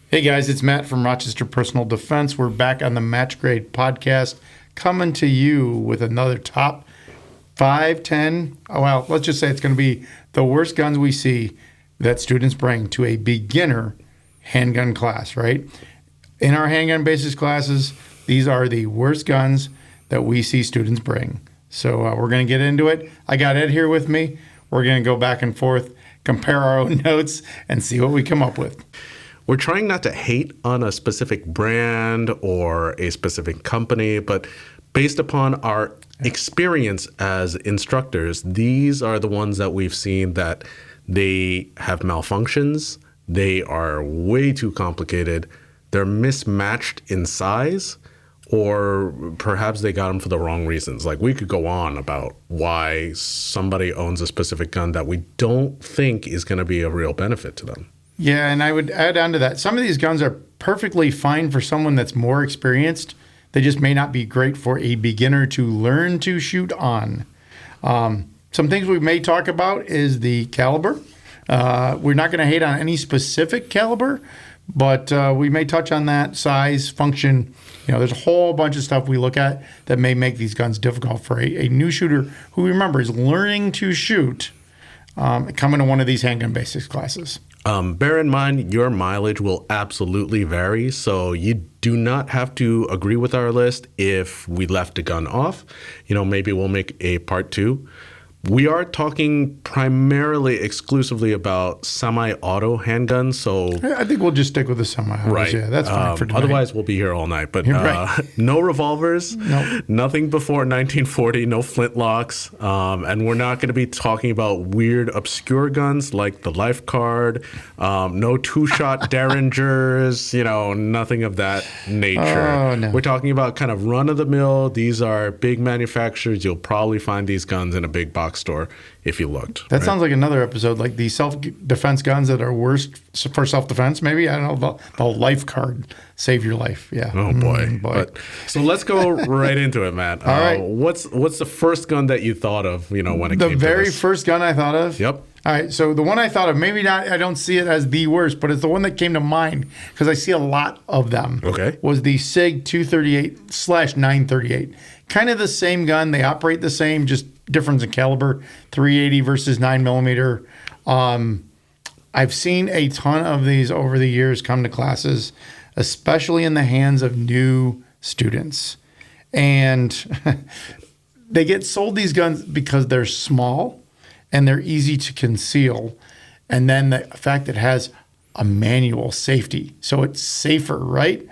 Hey guys, it's Matt from Rochester Personal Defense. We're back on the Match Grade podcast, coming to you with another top 5, 10. Oh, well, let's just say it's going to be the worst guns we see that students bring to a beginner handgun class, right? In our handgun basics classes, these are the worst guns that we see students bring. So we're going to get into it. I got Ed here with me. We're going to go back and forth, compare our own notes, and see what we come up with. We're trying not to hate on a specific brand or a specific company, but based upon our experience as instructors, these are the ones that we've seen that they have malfunctions, they are way too complicated, they're mismatched in size, or perhaps they got them for the wrong reasons. Like, we could go on about why somebody owns a specific gun that we don't think is going to be a real benefit to them. Yeah, and I would add on to that, some of these guns are perfectly fine for someone that's more experienced. They just may not be great for a beginner to learn to shoot on. Some things we may talk about is the caliber. We're not going to hate on any specific caliber, but we may touch on that, size, function. You know, there's a whole bunch of stuff we look at that may make these guns difficult for a new shooter who, remember, is learning to shoot, coming to one of these handgun basics classes. Bear in mind, your mileage will absolutely vary, so you do not have to agree with our list if we left a gun off. You know, maybe we'll make a part 2. We are talking primarily exclusively about semi-auto handguns, so I think we'll just stick with the semi-autos. right. Yeah, that's fine for tonight. Otherwise, we'll be here all night. But right. No revolvers, Nope. Nothing before 1940, no flintlocks, and we're not going to be talking about weird, obscure guns like the Life Card, no two-shot Derringers, you know, nothing of that nature. Oh, no. We're talking about kind of run-of-the-mill. These are big manufacturers. You'll probably find these guns in a big box store if you looked. That right? sounds like another episode, like the self-defense guns that are worst for self-defense, maybe. I don't know, the Life Card, save your life. Yeah. Oh, boy. Boy. But, so let's go right into it, Matt. All right. What's the first gun that you thought of, you know, when it came to this? The very first gun I thought of? Yep. All right, so the one I thought of, maybe not, I don't see it as the worst, but it's the one that came to mind because I see a lot of them. Okay. Was the Sig 238/938. Kind of the same gun. They operate the same, just difference in caliber, 380 versus 9mm. I've seen a ton of these over the years come to classes, especially in the hands of new students. And they get sold these guns because they're small and they're easy to conceal. And then the fact that it has a manual safety, so it's safer, right?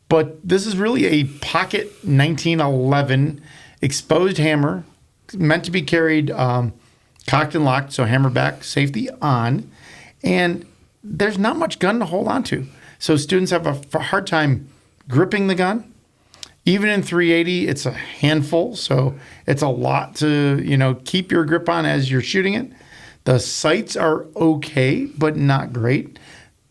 But this is really a pocket 1911 exposed hammer, meant to be carried cocked and locked, so hammer back, safety on. And there's not much gun to hold on to. So students have a hard time gripping the gun. Even in 380, it's a handful, so it's a lot to, you know, keep your grip on as you're shooting it. The sights are okay, but not great.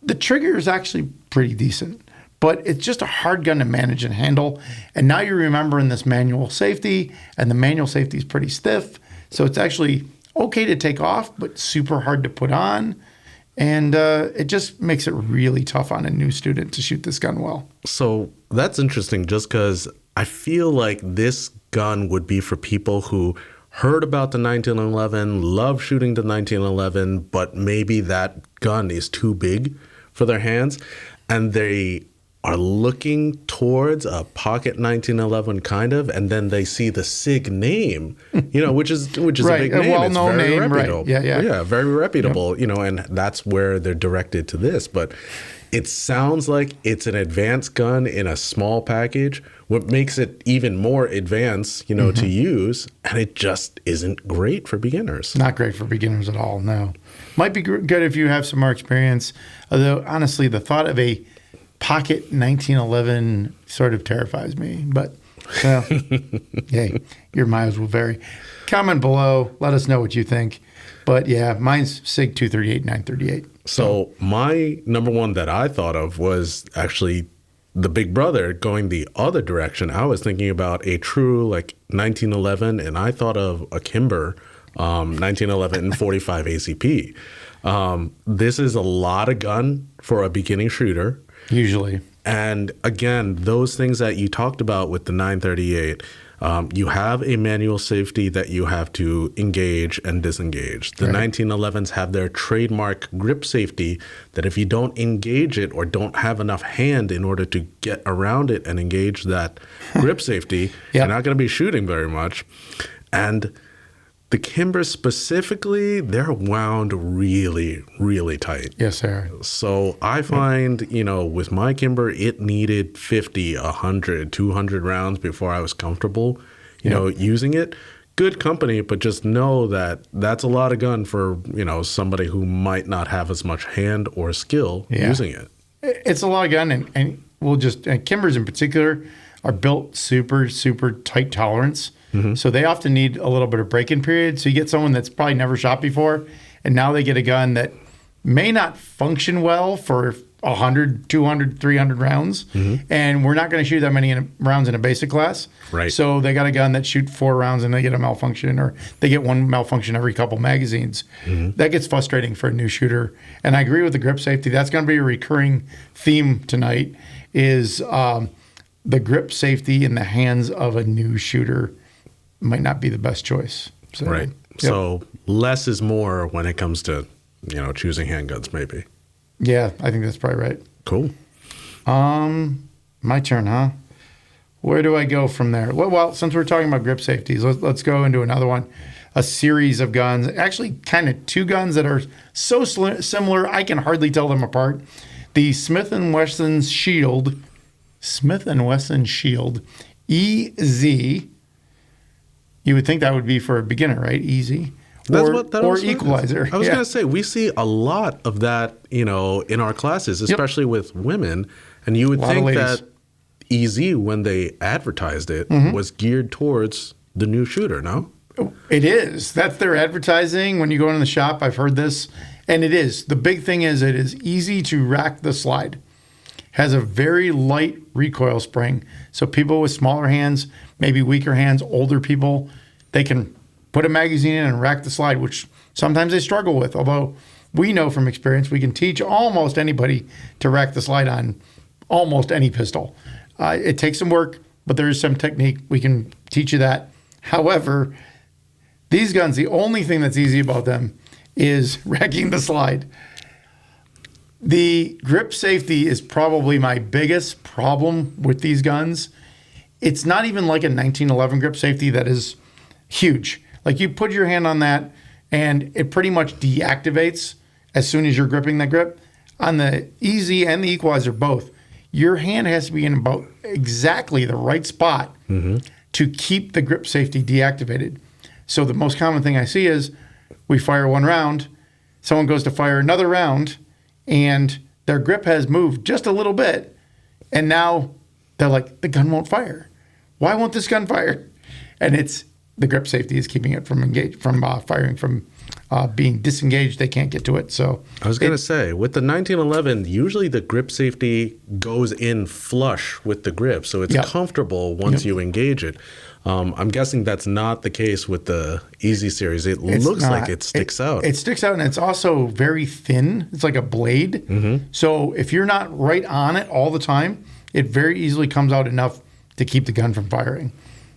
The trigger is actually pretty decent, but it's just a hard gun to manage and handle. And now you're remembering this manual safety, and the manual safety is pretty stiff, so it's actually okay to take off, but super hard to put on. And it just makes it really tough on a new student to shoot this gun well. So that's interesting just because I feel like this gun would be for people who heard about the 1911, love shooting the 1911, but maybe that gun is too big for their hands, and they are looking towards a pocket 1911 kind of, and then they see the Sig name, you know, which is Right, a big name. well-known It's very name, right. reputable. Yeah. Very reputable, you know, and that's where they're directed to this. But it sounds like it's an advanced gun in a small package, what makes it even more advanced, you know, to use, and it just isn't great for beginners. Not great for beginners at all, no. Might be good if you have some more experience, although honestly, the thought of a pocket 1911 sort of terrifies me, but well, hey, your miles will vary. Comment below, let us know what you think. But yeah, mine's Sig 238/938. So my number one that I thought of was actually the big brother going the other direction. I was thinking about a true like 1911, and I thought of a Kimber 1911 45 ACP. This is a lot of gun for a beginning shooter. Usually. And again, those things that you talked about with the 938, you have a manual safety that you have to engage and disengage. The 1911s have their trademark grip safety that if you don't engage it or don't have enough hand in order to get around it and engage that grip safety, you're not going to be shooting very much. And the Kimber specifically, they're wound really, really tight. Yes, they are. So I find, with my Kimber, it needed 50, 100, 200 rounds before I was comfortable, using it. Good company, but just know that that's a lot of gun for, somebody who might not have as much hand or skill using it. It's a lot of gun, and Kimbers in particular are built super, super tight tolerance. So they often need a little bit of break-in period. So you get someone that's probably never shot before, and now they get a gun that may not function well for 100, 200, 300 rounds. And we're not going to shoot that many rounds in a basic class. Right. So they got a gun that shoots 4 rounds and they get a malfunction, or they get one malfunction every couple magazines. That gets frustrating for a new shooter. And I agree with the grip safety. That's going to be a recurring theme tonight is the grip safety in the hands of a new shooter might not be the best choice. So, right. So less is more when it comes to, choosing handguns, maybe. Yeah, I think that's probably right. Cool. My turn, huh? Where do I go from there? Well, since we're talking about grip safeties, let's go into another one. A series of guns, actually kind of 2 guns that are so similar, I can hardly tell them apart. The Smith & Wesson Shield EZ. You would think that would be for a beginner, right? Easy. Or equalizer. I was going to say, we see a lot of that, in our classes, especially with women. And you would think that EZ, when they advertised it, was geared towards the new shooter, no? It is. That's their advertising. When you go into the shop, I've heard this. And it is. The big thing is it is easy to rack the slide. Has a very light recoil spring. So people with smaller hands, maybe weaker hands, older people, they can put a magazine in and rack the slide, which sometimes they struggle with. Although we know from experience, we can teach almost anybody to rack the slide on almost any pistol. It takes some work, but there is some technique. We can teach you that. However, these guns, the only thing that's easy about them is racking the slide. The grip safety is probably my biggest problem with these guns. It's not even like a 1911 grip safety that is huge. Like you put your hand on that and it pretty much deactivates as soon as you're gripping that grip. On the EZ and the equalizer both, your hand has to be in about exactly the right spot to keep the grip safety deactivated. So the most common thing I see is we fire one round, someone goes to fire another round, and their grip has moved just a little bit, and now they're like, the gun won't fire. Why won't this gun fire? And it's the grip safety is keeping it from firing, from being disengaged. They can't get to it. So I was going to say, with the 1911, usually the grip safety goes in flush with the grip, so it's comfortable once you engage it. I'm guessing that's not the case with the EZ series. It looks like it sticks out. It sticks out, and it's also very thin. It's like a blade. So if you're not right on it all the time, it very easily comes out enough to keep the gun from firing.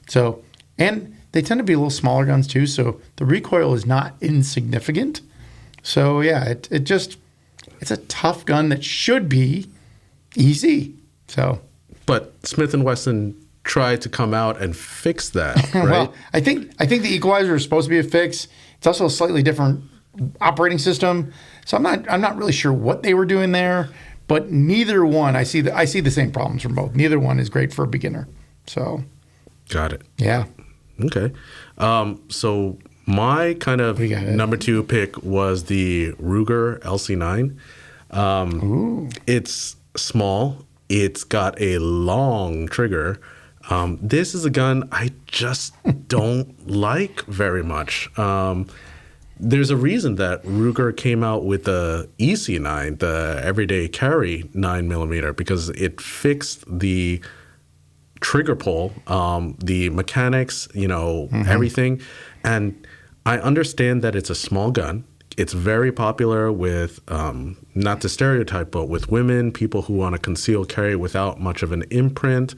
So, and they tend to be a little smaller guns too, so the recoil is not insignificant. So yeah, it's a tough gun that should be easy. So, but Smith & Wesson tried to come out and fix that, right? Well, I think the equalizer is supposed to be a fix. It's also a slightly different operating system. So I'm not really sure what they were doing there, but neither one, I see the same problems from both. Neither one is great for a beginner. So got it. Yeah. Okay. So my kind of number 2 pick was the Ruger LC9. It's small. It's got a long trigger. This is a gun I just don't like very much. There's a reason that Ruger came out with the EC9, the everyday carry 9mm, because it fixed the trigger pull, the mechanics, everything. And I understand that it's a small gun. It's very popular with, not to stereotype, but with women, people who want to conceal carry without much of an imprint.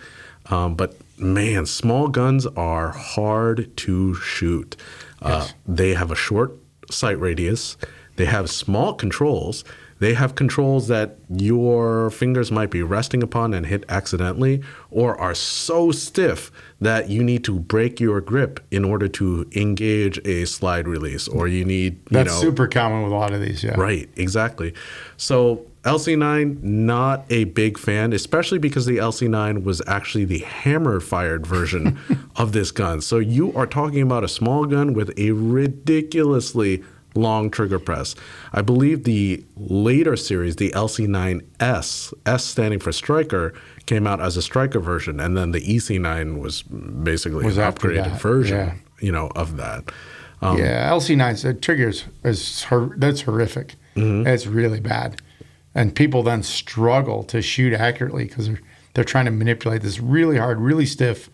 But man, small guns are hard to shoot. Yes. They have a short sight radius. They have small controls. They have controls that your fingers might be resting upon and hit accidentally, or are so stiff that you need to break your grip in order to engage a slide release, or you need, That's super common with a lot of these, yeah. Right, exactly. So LC9, not a big fan, especially because the LC9 was actually the hammer-fired version of this gun. So you are talking about a small gun with a ridiculously long trigger press. I believe the later series, the LC9S, S standing for Striker, came out as a Striker version, and then the EC9 was basically an upgraded version, of that. LC9's the triggers that's horrific. It's really bad, and people then struggle to shoot accurately because they're trying to manipulate this really hard, really stiff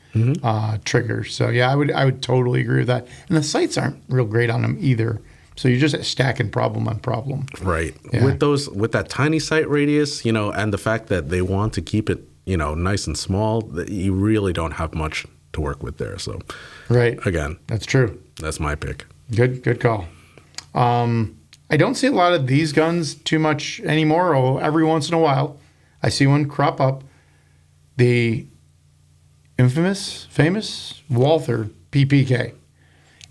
trigger. So yeah, I would totally agree with that. And the sights aren't real great on them either. So you're just stacking problem on problem. Right. Yeah. With that tiny sight radius, and the fact that they want to keep it, nice and small, you really don't have much to work with there. So, right. Again, that's true. That's my pick. Good call. I don't see a lot of these guns too much anymore. Or every once in a while, I see one crop up. The famous Walther PPk.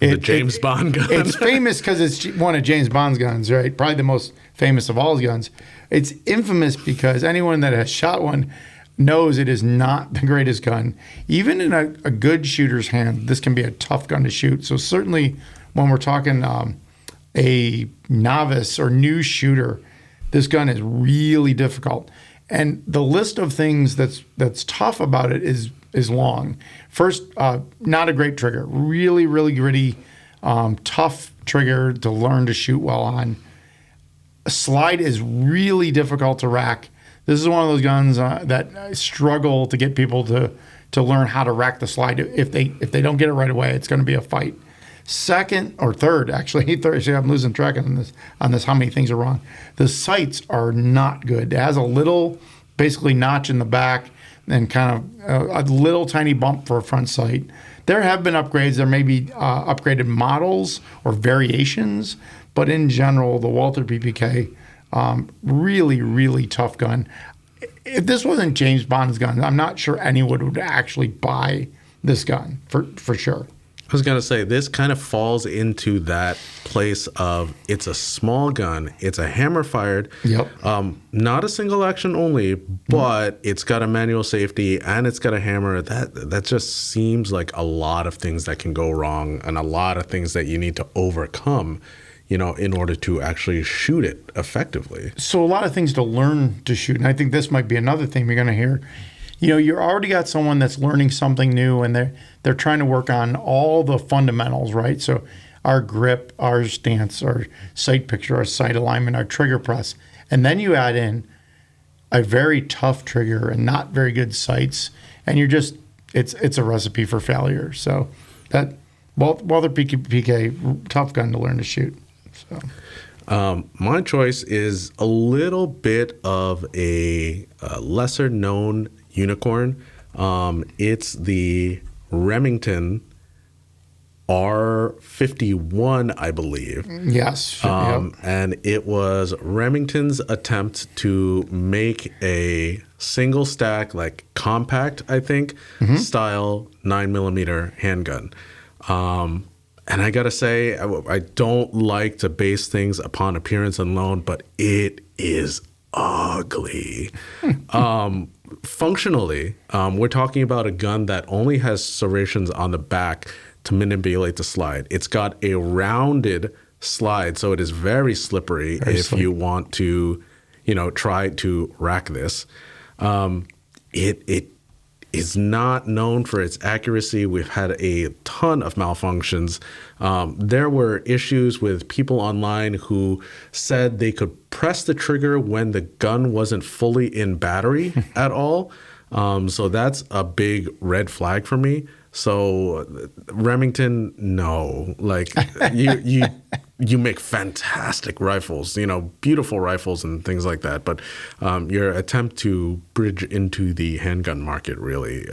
The James Bond gun. It's famous because it's one of James Bond's guns, right? Probably the most famous of all his guns. It's infamous because anyone that has shot one knows it is not the greatest gun. Even in a good shooter's hand, this can be a tough gun to shoot. So certainly when we're talking a novice or new shooter, this gun is really difficult. And the list of things that's tough about it is long. First, not a great trigger. Really, really gritty, tough trigger to learn to shoot well on. A slide is really difficult to rack. This is one of those guns that struggle to get people to learn how to rack the slide. If they don't get it right away, it's going to be a fight. Second or third, actually, see, I'm losing track on this. How many things are wrong? The sights are not good. It has a little, basically, notch in the back and kind of a little tiny bump for a front sight. There have been upgrades. There may be upgraded models or variations, but in general, the Walther PPk, really, really tough gun. If this wasn't James Bond's gun, I'm not sure anyone would actually buy this gun for sure. I was going to say, this kind of falls into that place of it's a small gun, it's a hammer fired, not a single action only, but it's got a manual safety and it's got a hammer. That just seems like a lot of things that can go wrong and a lot of things that you need to overcome, in order to actually shoot it effectively. So a lot of things to learn to shoot, and I think this might be another thing you're going to hear. You're already got someone that's learning something new, and they're trying to work on all the fundamentals, right? So our grip, our stance, our sight picture, our sight alignment, our trigger press, and then you add in a very tough trigger and not very good sights, and it's a recipe for failure. So that Walther PPk, tough gun to learn to shoot. So. My choice is a little bit of a lesser known unicorn. It's the Remington R51, I believe. Yes. And it was Remington's attempt to make a single stack, like compact, I think, style 9mm handgun. And I gotta say, I don't like to base things upon appearance alone, but it is ugly. Functionally, we're talking about a gun that only has serrations on the back to manipulate the slide. It's got a rounded slide, so it is very slippery if you want to, try to rack this. It is not known for its accuracy. We've had a ton of malfunctions. There were issues with people online who said they could press the trigger when the gun wasn't fully in battery at all. So that's a big red flag for me. So Remington, no. Like you you make fantastic rifles, beautiful rifles and things like that. But your attempt to bridge into the handgun market really,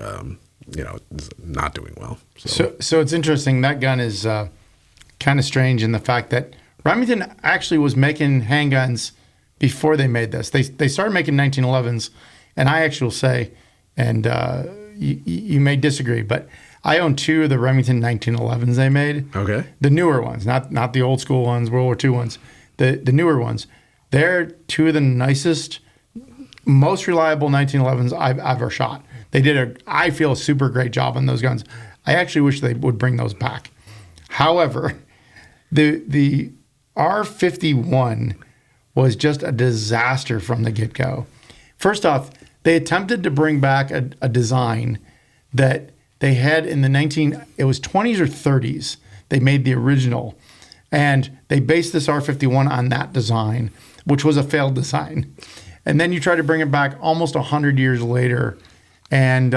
is not doing well. So it's interesting. That gun is kind of strange in the fact that Remington actually was making handguns before they made this. They started making 1911s, and I actually will say, and you may disagree, but I own 2 of the Remington 1911s they made. Okay. The newer ones, not the old school ones, World War II ones. The newer ones. They're 2 of the nicest, most reliable 1911s I've ever shot. They did I feel, a super great job on those guns. I actually wish they would bring those back. However, the R51 was just a disaster from the get-go. First off, they attempted to bring back a design that they had in it was 20s or 30s. They made the original, and they based this R51 on that design, which was a failed design. And then you try to bring it back almost 100 years later, and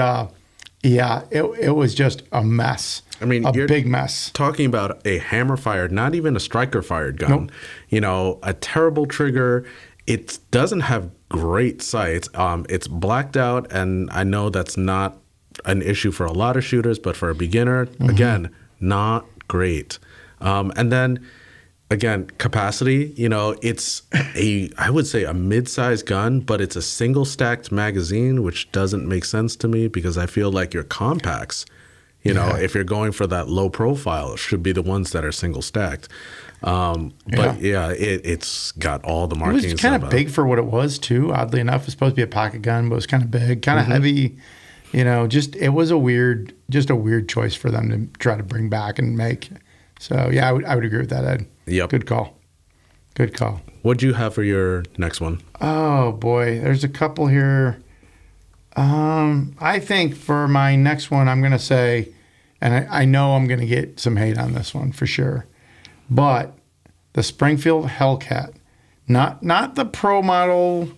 it was just a mess. I mean, a big mess. Talking about a hammer-fired, not even a striker-fired gun. Nope. A terrible trigger. It doesn't have great sights. It's blacked out, and I know that's not an issue for a lot of shooters, but for a beginner, again, not great. And then, again, capacity. It's I would say a mid-sized gun, but it's a single-stacked magazine, which doesn't make sense to me because I feel like your compacts, if you're going for that low profile, it should be the ones that are single-stacked. It's got all the markings. It was kind of big for what it was, too. Oddly enough, it's supposed to be a pocket gun, but it was kind of big, kind of heavy. It was a weird choice for them to try to bring back and make. So yeah, I would agree with that, Ed. Yep. Good call. What'd you have for your next one? Oh boy, there's a couple here. I think for my next one, I'm gonna say, and I know I'm gonna get some hate on this one for sure, but the Springfield Hellcat, not the Pro model.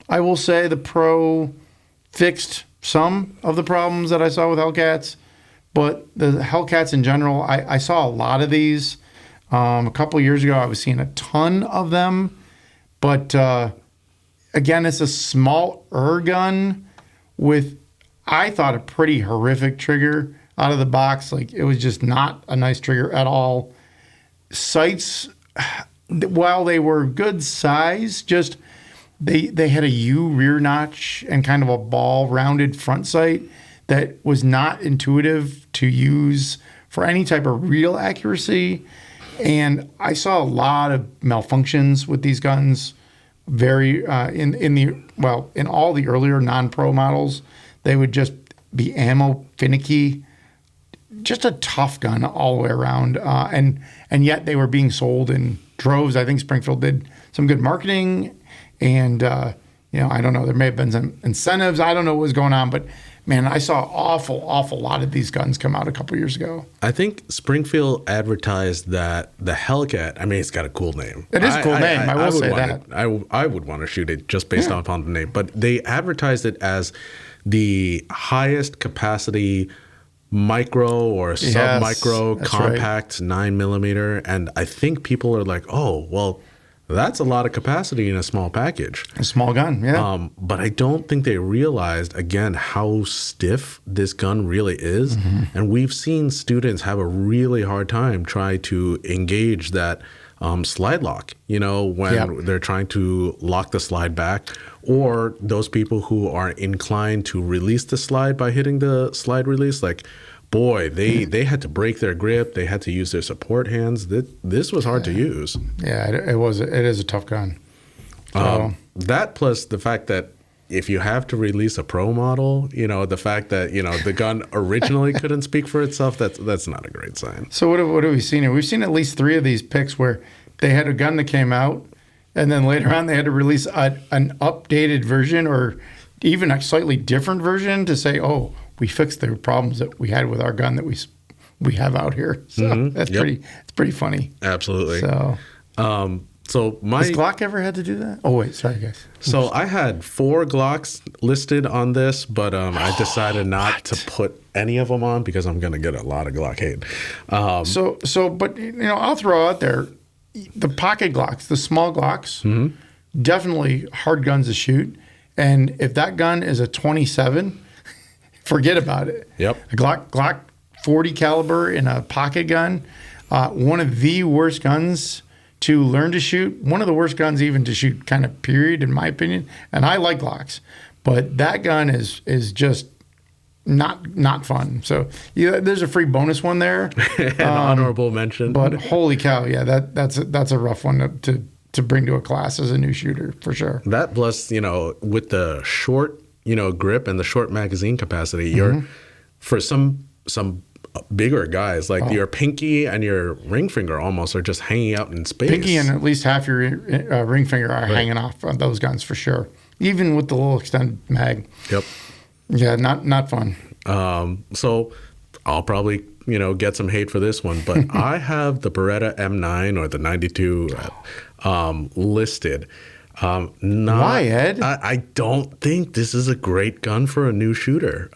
I will say the Pro fixed some of the problems that I saw with Hellcats, but the Hellcats in general, I saw a lot of these. A couple of years ago, I was seeing a ton of them, but again, it's a smaller gun with, I thought, a pretty horrific trigger out of the box. Like, it was just not a nice trigger at all. Sights, while they were good size, just they had a U rear notch and kind of a ball rounded front sight that was not intuitive to use for any type of real accuracy. And I saw a lot of malfunctions with these guns. In all the earlier non-pro models, they would just be ammo finicky, just a tough gun all the way around. And yet they were being sold in droves. I think Springfield did some good marketing, and I don't know, there may have been some incentives. I don't know what was going on, but man, I saw awful lot of these guns come out a couple years ago. I think Springfield advertised that the Hellcat, I mean, it's got a cool name. It is a cool name, I will say that. I would want to shoot it just based upon the name. But they advertised it as the highest capacity micro or sub-micro compact 9mm. And I think people are like, oh, well, that's a lot of capacity in a small package. A small gun, yeah. But I don't think they realized, again, how stiff this gun really is. And we've seen students have a really hard time try to engage that slide lock, when they're trying to lock the slide back, or those people who are inclined to release the slide by hitting the slide release. Like, boy, they had to break their grip. They had to use their support hands. This was hard to use. Yeah, it was. It is a tough gun. So. That plus the fact that if you have to release a pro model, the fact that the gun originally couldn't speak for itself, that's not a great sign. So what have we seen here? We've seen at least 3 of these picks where they had a gun that came out, and then later on they had to release an updated version or even a slightly different version to say, oh, we fixed the problems that we had with our gun that we have out here. So that's pretty funny. Absolutely. So, has Glock ever had to do that? Oh wait, sorry guys. So I had 4 Glocks listed on this, but I decided not to put any of them on because I'm going to get a lot of Glock hate. But I'll throw out there, the pocket Glocks, the small Glocks, Mm-hmm. definitely hard guns to shoot. And if that gun is a 27, forget about it. Yep. A Glock 40 caliber in a pocket gun, one of the worst guns to learn to shoot. One of the worst guns even to shoot, kind of period, in my opinion. And I like Glocks, but that gun is just not fun. So yeah, there's a free bonus one there. An honorable mention. But holy cow, yeah, that's a rough one to bring to a class as a new shooter for sure. That plus, with the short, grip and the short magazine capacity, Mm-hmm. you're for some bigger guys, like your pinky and your ring finger almost are just hanging out in space. Pinky and at least half your ring finger are hanging off on those guns for sure. Even with the little extended mag. Yep. Yeah, not fun. So I'll probably, get some hate for this one, but I have the Beretta M9 or the 92 listed. Why, Ed? I don't think this is a great gun for a new shooter.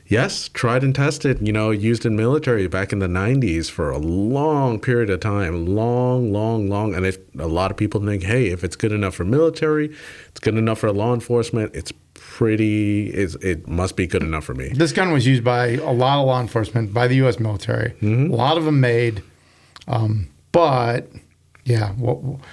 Yes, tried and tested, used in military back in the 90s for a long period of time. Long. And if a lot of people think, hey, if it's good enough for military, it's good enough for law enforcement, it must be good enough for me. This gun was used by a lot of law enforcement, by the U.S. military. Mm-hmm. A lot of them made. But, yeah.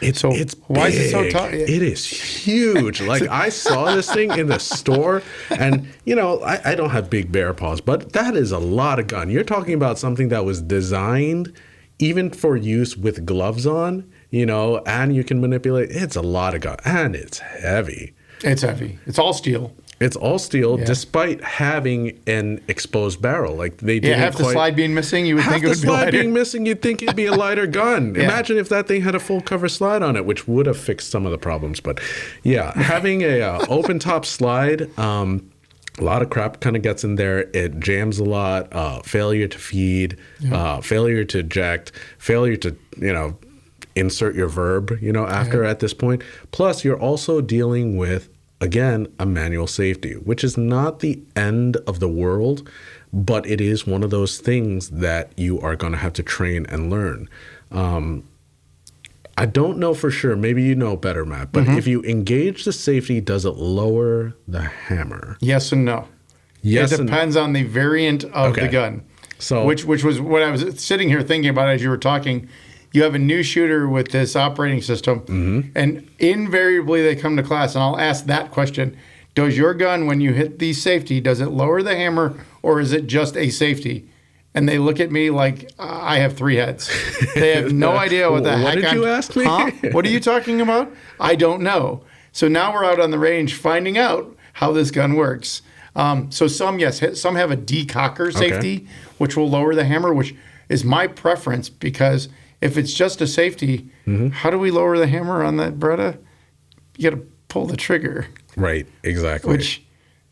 It's why is it so big. tough? It is huge. Like, I saw this thing in the store, and, I don't have big bear paws, but that is a lot of gun. You're talking about something that was designed even for use with gloves on, and you can manipulate. It's a lot of gun, and it's heavy. It's heavy. It's all steel. It's all steel, despite having an exposed barrel. Like they didn't half the slide being missing, you would think it would be lighter. Half the slide being missing, you'd think it'd be a lighter gun. Yeah. Imagine if that thing had a full cover slide on it, which would have fixed some of the problems. But yeah, having a open top slide, a lot of crap kind of gets in there. It jams a lot. Failure to feed, failure to eject, failure to insert your verb. After at this point. Plus, you're also dealing with, again, a manual safety, which is not the end of the world, but it is one of those things that you are going to have to train and learn. I don't know for sure. Maybe you know better, Matt. But if you engage the safety, does it lower the hammer? Yes and no. Yes, it depends on the variant of the gun. So, which was what I was sitting here thinking about as you were talking. You have a new shooter with this operating system, and invariably they come to class, and I'll ask that question. Does your gun, when you hit the safety, does it lower the hammer, or is it just a safety? And they look at me like I have three heads. They have no idea what the heck What did you ask me? Huh? What are you talking about? I don't know. So now we're out on the range finding out how this gun works. So some have a decocker safety, which will lower the hammer, which is my preference because if it's just a safety, how do we lower the hammer on that Beretta? You got to pull the trigger. Right, exactly. Which,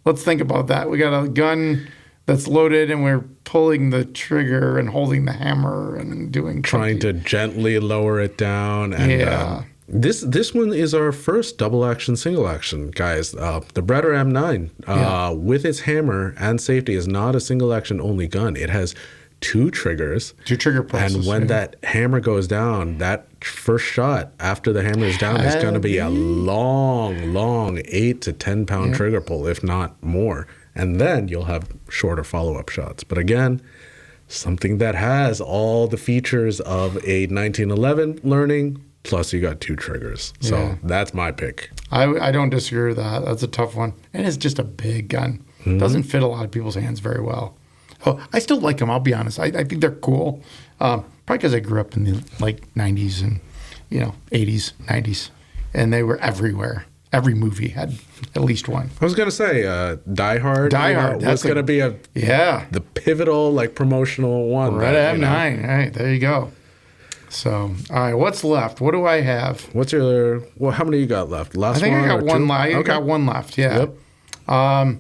let's think about that. We got a gun that's loaded and we're pulling the trigger and holding the hammer and trying to gently lower it down. And this one is our first double action, single action, guys. The Beretta M9 with its hammer and safety is not a single action only gun. It has two trigger presses. And when that hammer goes down, that first shot after the hammer is down is going to be a long 8 to 10 pound trigger pull, if not more. And then you'll have shorter follow-up shots. But again, something that has all the features of a 1911 learning, plus you got two triggers. So that's my pick. I don't disagree with that. That's a tough one. And it's just a big gun. Doesn't fit a lot of people's hands very well. Oh, I still like them, I'll be honest. I think they're cool. Probably because I grew up in the 90s and 80s, 90s. And they were everywhere. Every movie had at least one. I was going to say Die Hard. Die Hard. Was going to be the pivotal promotional one. Beretta M9. All right, there you go. So, all right, what's left? What do I have? What's your, how many you got left? I think I got one left. I got one left, yeah. Yep.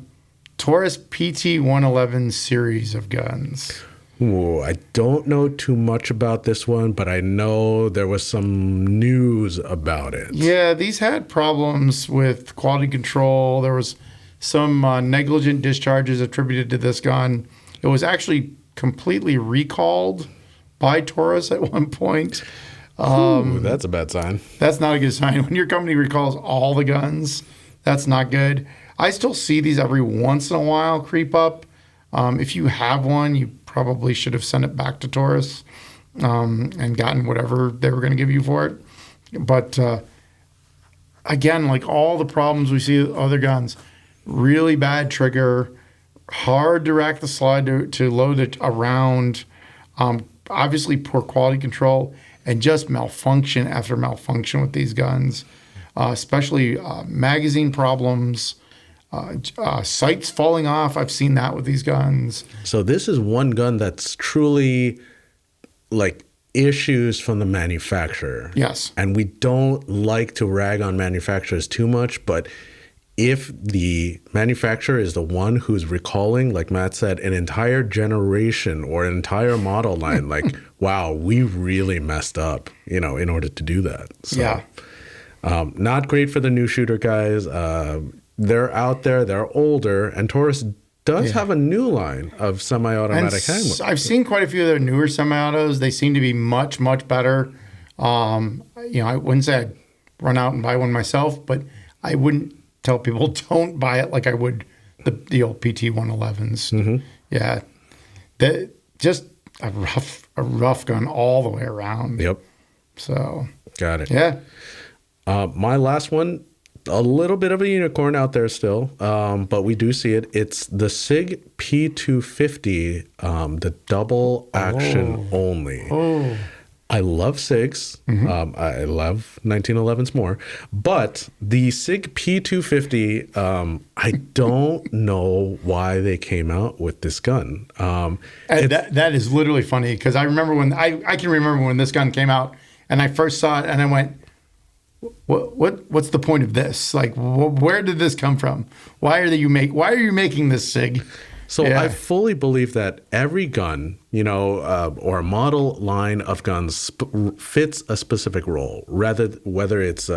Taurus PT111 series of guns. Ooh, I don't know too much about this one, but I know there was some news about it. Yeah, these had problems with quality control. There was some negligent discharges attributed to this gun. It was actually completely recalled by Taurus at one point. Ooh, that's a bad sign. That's not a good sign. When your company recalls all the guns, that's not good. I still see these every once in a while creep up. If you have one, you probably should have sent it back to Taurus and gotten whatever they were going to give you for it. But again, like all the problems we see with other guns, really bad trigger, hard to rack the slide to load it around, obviously poor quality control, and just malfunction after malfunction with these guns, especially magazine problems, sights falling off. I've seen that with these guns. So this is one gun that's truly like issues from the manufacturer. Yes. And we don't like to rag on manufacturers too much, but if the manufacturer is the one who's recalling, like Matt said, an entire generation or an entire model line, like, wow, we really messed up, in order to do that. So, Yeah. Not great for the new shooter guys. They're out there, they're older, and Taurus does have a new line of semi-automatic handguns. I've seen quite a few of their newer semi-autos. They seem to be much, much better. I wouldn't say I'd run out and buy one myself, but I wouldn't tell people don't buy it like I would the old PT111s. Mm-hmm. Yeah. Just a rough gun all the way around. Yep. So. Got it. Yeah. My last one, a little bit of a unicorn out there still, but we do see it. It's the Sig P250, the double action only. Oh. I love SIGs. Mm-hmm. I love 1911s more. But the Sig P250, I don't know why they came out with this gun. That is literally funny because I remember when I can remember when this gun came out and I first saw it and I went, what's the point of this? Like, where did this come from? Why are you making this SIG? So I fully believe that every gun, or a model line of guns fits a specific role, whether it's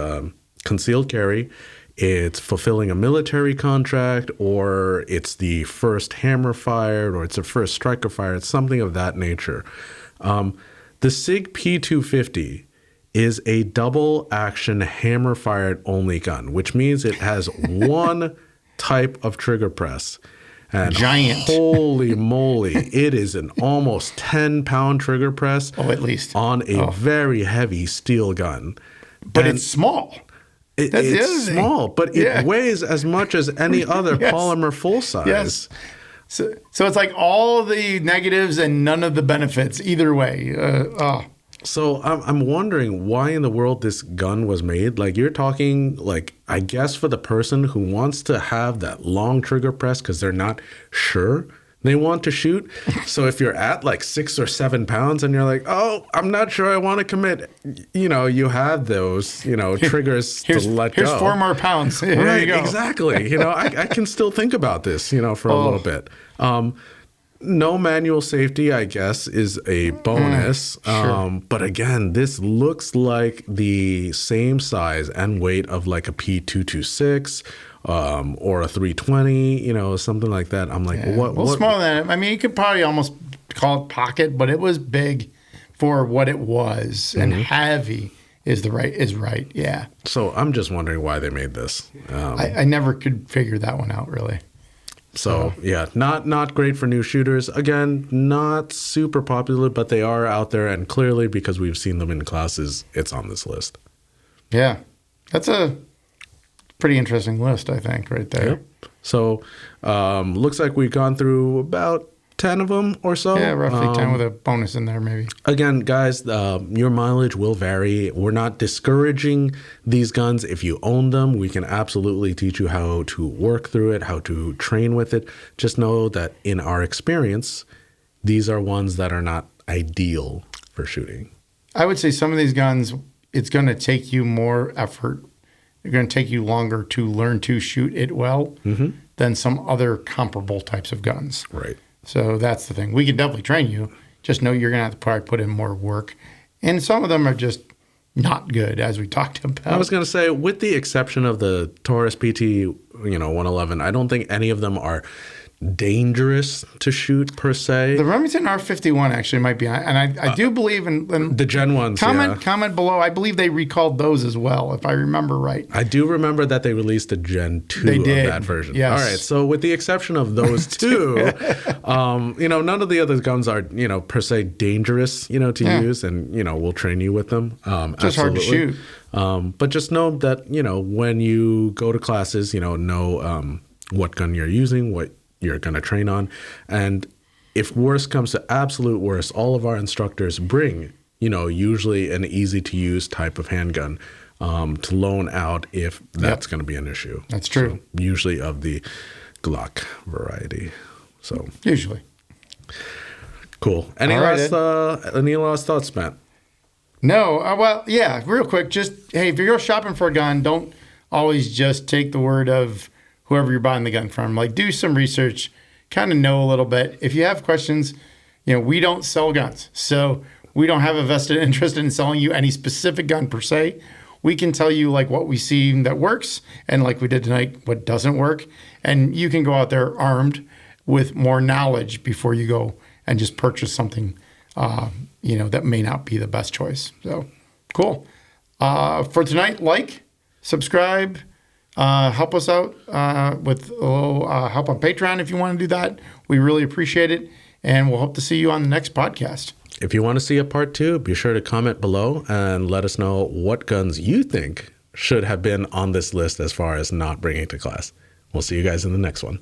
concealed carry, it's fulfilling a military contract, or it's the first hammer fired, or it's the first striker fired, something of that nature. The Sig P250 is a double action hammer fired only gun, which means it has one type of trigger press. And giant. Holy moly, it is an almost 10-pound trigger press. Oh, at least. On a very heavy steel gun. But it's small. It's small, but it weighs as much as any other polymer full size. Yes. So it's like all the negatives and none of the benefits either way. So I'm wondering why in the world this gun was made. Like you're talking, like I guess for the person who wants to have that long trigger press because they're not sure they want to shoot. So if you're at like 6 or 7 pounds and you're like, oh, I'm not sure I want to commit, you have those, triggers to let go. Here's 4 more pounds. There you go. Exactly. I can still think about this, for a little bit. No manual safety, I guess, is a bonus. Sure. But again, this looks like the same size and weight of like a P226 or a 320, something like that. I'm like, what? Smaller than that. I mean, you could probably almost call it pocket, but it was big for what it was, and heavy is right. Yeah. So I'm just wondering why they made this. I never could figure that one out, really. So yeah, not great for new shooters. Again, not super popular, but they are out there, and clearly because we've seen them in classes, it's on this list. Yeah, that's a pretty interesting list, I think, right there. Yep. So looks like we've gone through about 10 of them or so. Yeah, roughly 10 with a bonus in there maybe. Again, guys, your mileage will vary. We're not discouraging these guns. If you own them, we can absolutely teach you how to work through it, how to train with it. Just know that in our experience, these are ones that are not ideal for shooting. I would say some of these guns, it's going to take you more effort. It's going to take you longer to learn to shoot it well than some other comparable types of guns. Right. So that's the thing. We can definitely train you. Just know you're going to have to probably put in more work. And some of them are just not good, as we talked about. I was going to say, with the exception of the Taurus PT111, I don't think any of them are dangerous to shoot per se. The Remington R51 actually might be, and I do believe in The Gen 1s, comment below. I believe they recalled those as well, if I remember right. I do remember that they released a Gen 2 They did. of that version. Yes. All right. So with the exception of those two, none of the other guns are, per se dangerous, to use, and, we'll train you with them. Just hard to shoot. But just know that, when you go to classes, know what gun you're using, what you're going to train on. And if worst comes to absolute worst, all of our instructors bring, usually an easy to use type of handgun to loan out if that's going to be an issue. That's true. So, usually of the Glock variety. So usually. Cool. Any last thoughts, Matt? No. Well, yeah, real quick. Just, hey, if you're shopping for a gun, don't always just take the word of whoever you're buying the gun from. Like, do some research, kind of know a little bit. If you have questions, we don't sell guns. So we don't have a vested interest in selling you any specific gun per se. We can tell you like what we see that works, and like we did tonight, what doesn't work. And you can go out there armed with more knowledge before you go and just purchase something, that may not be the best choice. So cool. For tonight, subscribe, help us out with a little help on Patreon if you want to do that. We really appreciate it, and we'll hope to see you on the next podcast. If you want to see a part 2, be sure to comment below and let us know what guns you think should have been on this list as far as not bringing to class. We'll see you guys in the next one.